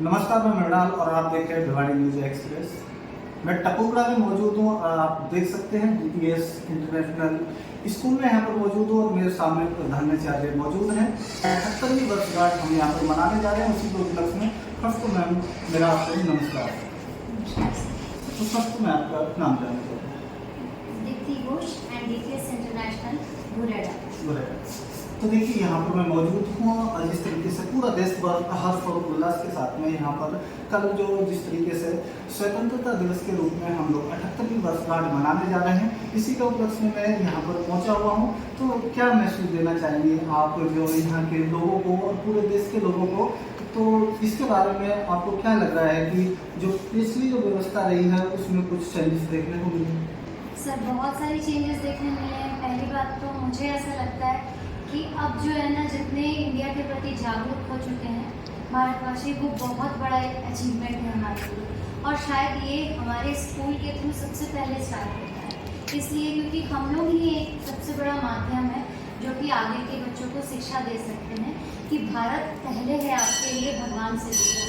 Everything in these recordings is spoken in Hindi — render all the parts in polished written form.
नमस्कार, मैं मृणाल और आप देख रहे हैं भिवाड़ी न्यूज एक्सप्रेस। मैं टपुकड़ा में मौजूद हूँ और आप देख सकते हैं डीपीएस इंटरनेशनल स्कूल में यहाँ पर मौजूद हूँ और मेरे सामने प्रधानाचार्य मौजूद हैं। 78वीं वर्षगांठ हम यहाँ पर मनाने जा रहे हैं। उसी के उपलक्ष्य में फर्स्ट तो मैम मेरा आपसे नमस्कार। तो फर्स्ट मैं आपका नाम जानना चाहता हूँ। Dipti Ghosh and DPS international Bureda. तो देखिए यहाँ पर मैं मौजूद हूँ और जिस तरीके से पूरा देश भर हर्ष और उल्लास के साथ में यहाँ पर कल जो जिस तरीके से स्वतंत्रता दिवस के रूप में हम लोग 78वीं वर्षगांठ मनाने जा रहे हैं, इसी के उपलक्ष्य में मैं यहाँ पर पहुँचा हुआ हूँ। तो क्या मैसेज देना चाहेंगे आप जो यहाँ के लोगों को और पूरे देश के लोगों को? तो इसके बारे में आपको क्या लग रहा है कि जो पिछली जो व्यवस्था रही है उसमें कुछ चेंजेस देखने को मिले? सर, बहुत सारी चेंजेस देखने मिले हैं। पहली बात तो मुझे ऐसा लगता है कि अब जो है ना, जितने इंडिया के प्रति जागरूक हो चुके हैं भारतवासी, वो बहुत बड़ा अचीवमेंट है हमारे लिए। और शायद ये हमारे स्कूल के थ्रू सबसे पहले स्टार्ट होता है, इसलिए क्योंकि हम लोग ही एक सबसे बड़ा माध्यम है जो कि आगे के बच्चों को शिक्षा दे सकते हैं कि भारत पहले है आपके लिए भगवान से जुड़ा।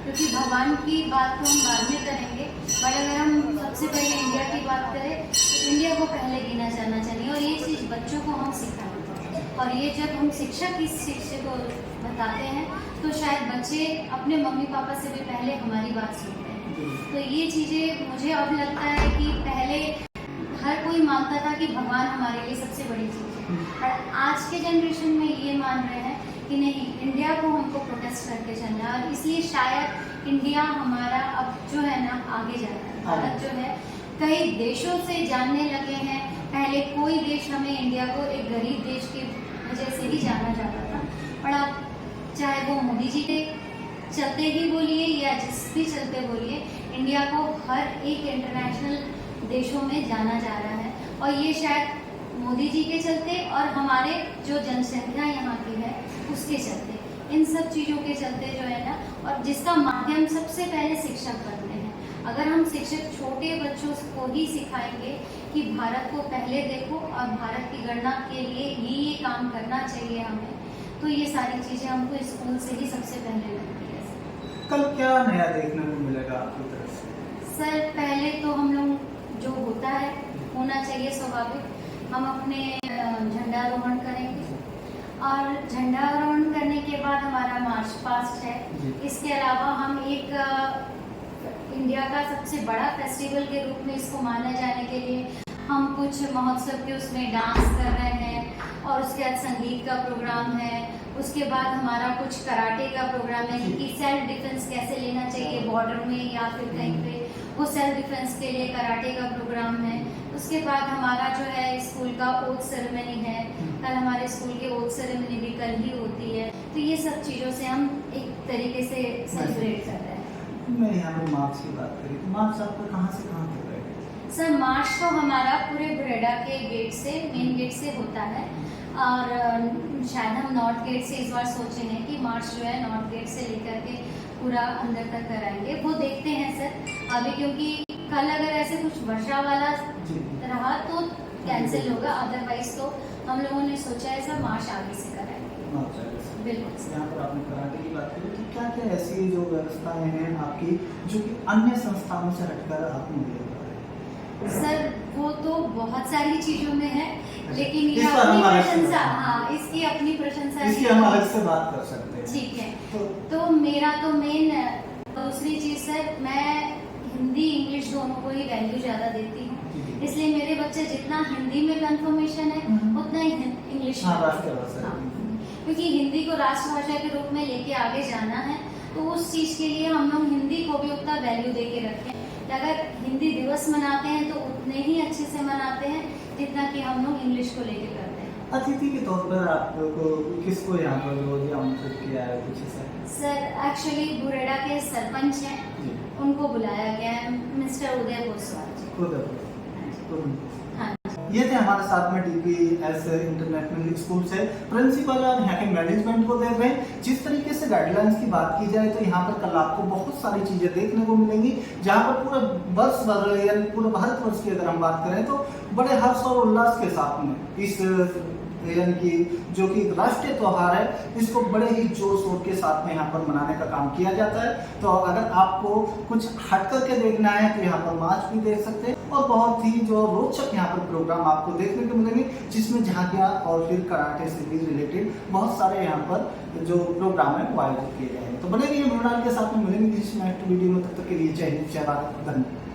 क्योंकि भगवान की बात तो हम बाद में करेंगे, बट अगर हम सबसे पहले इंडिया की बात करें तो इंडिया को पहले गिना जाना चाहिए। और ये चीज़ बच्चों को हम सिखाएं, और ये जब हम शिक्षक इस शिक्षक को बताते हैं तो शायद बच्चे अपने मम्मी पापा से भी पहले हमारी बात सुनते हैं। तो ये चीज़ें मुझे अब लगता है कि पहले हर कोई मानता था कि भगवान हमारे लिए सबसे बड़ी चीज़ है, और आज के जनरेशन में ये मान रहे हैं कि नहीं, इंडिया को हमको प्रोटेस्ट करके चलना है। और इसलिए शायद इंडिया हमारा अब जो है ना आगे जा रहा है। भारत जो है कई देशों से जानने लगे हैं। पहले कोई देश हमें इंडिया को एक गरीब देश की वजह से ही जाना जाता था, पर अब चाहे वो मोदी जी के चलते ही बोलिए या जिस भी चलते बोलिए, इंडिया को हर एक इंटरनेशनल देशों में जाना जा रहा है। और ये शायद मोदी जी के चलते और हमारे जो जनसंख्या यहाँ की है उसके चलते, इन सब चीज़ों के चलते जो है ना, और जिसका माध्यम सबसे पहले शिक्षक बनते हैं। अगर हम शिक्षक छोटे बच्चों को ही सिखाएंगे कि भारत को पहले देखो और भारत की गणना के लिए ये काम करना चाहिए हमें, तो ये सारी चीज़ें हमको स्कूल से ही सबसे पहले लगती है। कल क्या नया देखने को मिलेगा आपकी तरफ से? सर, पहले तो हम लोग जो होता है होना चाहिए स्वाभाविक, हम अपने झंडारोहण करेंगे और झंडारोहण करने के बाद हमारा मार्च पास्ट है। इसके अलावा हम एक इंडिया का सबसे बड़ा फेस्टिवल के रूप में इसको माना जाने के लिए हम कुछ महोत्सव के उसमें डांस कर रहे हैं, और उसके बाद संगीत का प्रोग्राम है। उसके बाद हमारा कुछ कराटे का प्रोग्राम है कि सेल्फ डिफेंस कैसे लेना चाहिए बॉर्डर में या फिर कहीं पे, वो सेल्फ डिफेंस के लिए कराटे का प्रोग्राम है। उसके बाद हमारा जो है स्कूल का ओथ सेरेमनी है। कल हमारे स्कूल की ओथ सेरेमनी भी कल ही होती है। तो ये सब चीज़ों से हम एक तरीके से सेलिब्रेट कर रहे हैं। मैं यहाँ पर मार्च की बात करी तो मार्च आपका कहाँ से कहाँ तक रहेगा? सर, मार्च तो हमारा पूरे बुरेडा के गेट से, मेन गेट से होता है, और शायद हम नॉर्थ गेट से इस बार सोचे हैं कि मार्च जो है नॉर्थ गेट से लेकर के पूरा अंदर तक कराएंगे। वो देखते हैं सर अभी, क्योंकि कल अगर ऐसे कुछ वर्षा वाला रहा तो कैंसिल होगा, अदरवाइज तो हम लोगों ने सोचा है सर मार्च आगे से कराएंगे। बिल्कुल। यहाँ पर आपने कराटे की बात करी, तो क्या क्या ऐसी जो व्यवस्थाएं हैं आपकी जो कि अन्य संस्थानों से हटकर आप मुझे बताएं? सर, वो तो बहुत सारी चीजों में है, लेकिन ये इस पर अपनी हम अलग से प्रशंसा, हाँ, इसकी अपनी प्रशंसा इसकी हम अलग से बात कर सकते हैं। ठीक है। तो मेरा तो मेन दूसरी चीज सर, मैं हिंदी इंग्लिश दोनों को ही वैल्यू ज़्यादा देती हूँ। इसलिए मेरे बच्चे जितना हिंदी में कंफर्मेशन है उतना ही इंग्लिश में, क्योंकि हिंदी को राष्ट्रभाषा के रूप में लेके आगे जाना है। तो उस चीज़ के लिए हम लोग हिंदी को भी उतना वैल्यू दे के रखते हैं कि अगर हिंदी दिवस मनाते हैं तो उतने ही अच्छे से मनाते हैं जितना कि हम लोग इंग्लिश को लेके करते हैं। अतिथि के तौर पर आपको किसको यहाँ पर रोज आमंत्रित किया है कुछ ऐसा? सर, एक्चुअली बुरेडा के सरपंच हैं, उनको बुलाया गया है, मिस्टर उदय गोस्वाल जी। हाँ। ये थे हमारे साथ में डीपीएस इंटरनेशनल स्कूल से प्रिंसिपल और यहाँ के मैनेजमेंट को देख रहे हैं। जिस तरीके से गाइडलाइंस की बात की जाए तो यहाँ पर कल आपको बहुत सारी चीजें देखने को मिलेंगी, जहाँ पर पूरे वर्ष भर यानी पूरे भारतवर्ष की अगर हम बात करें तो बड़े हर्ष और उल्लास के साथ में इस यानी कि जो कि राष्ट्रीय त्योहार है, इसको बड़े ही जोर शोर के साथ में यहाँ पर मनाने का काम किया जाता है। तो अगर आपको कुछ हट करके देखना है तो यहाँ पर मार्च भी देख सकते हैं और बहुत ही जो रोचक यहाँ पर प्रोग्राम आपको देखने को मिलेंगे, जिसमें झांकियाँ और फिर कराटे से भी रिलेटेड बहुत सारे यहाँ पर जो प्रोग्राम है वो आयोजित किए जाएंगे। तो बने रहिए मृणाल के साथ में, मिलेंगे किसी नेक्स्ट वीडियो में। तब तक के लिए जय हिंद, जय भारत, धन्यवाद।